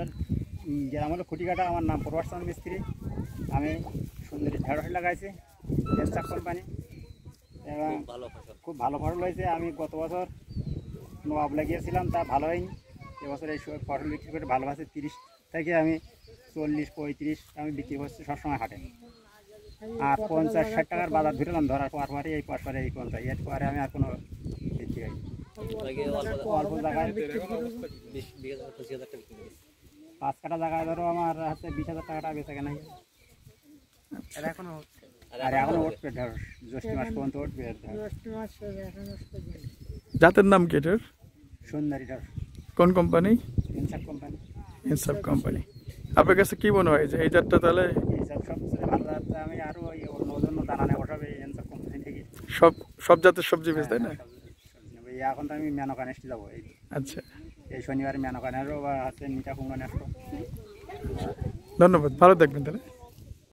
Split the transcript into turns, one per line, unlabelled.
আমাদের গ্রাম হলো খুঁটিকাটা। আমার নাম প্রভাস মিস্ত্রি। আমি সুন্দরী ঢেঁড়স লাগাইছি এনসাপ কোম্পানি এবং খুব ভালো ফসল হয়েছে। আমি গত বছর নবাব লাগিয়েছিলাম, তা ভালো হয়নি। এবছর এই ফসল বিক্রি করে ভালো আছে। 30 থেকে আমি 40-35 আমি বিক্রি করছি সবসময় হাটে। আর 50-60 টাকার বাজার ধরলাম, ধরার পরে এই 50, এরপরে আমি আর কোনো বিক্রি হয়নি। অল্প জায়গায় 5 কাঠা জায়গায় ধরো আমার হাতে 20,000 টাকাটা বেঁচে কেনা। আর এখনো উঠবে ঢেঁড়স, জ্যৈষ্ঠ মাস পর্যন্ত উঠবে।
জাতের নাম কি এটার?
সুন্দরী ঢেঁড়স।
কোন কোম্পানি?
ইনসাপ কোম্পানি।
ইনসাফ কোম্পানি। আপনার কাছে কি মনে হয় যে এই জাতটা তাহলে
এইসব সবচেয়ে ভালো জাত? আমি আরও অন্য দানা নেবো সব এই ইনসাপ কোম্পানি থেকে।
সব জাতের সবজি বেশ, তাই না?
এখন তো আমি মেনকা নেস্টে যাবো।
আচ্ছা,
এই শনিবার মেনকা নেবো বা মিঠা কুমড়া নেবো।
ধন্যবাদ, ভালো থাকবেন তাহলে।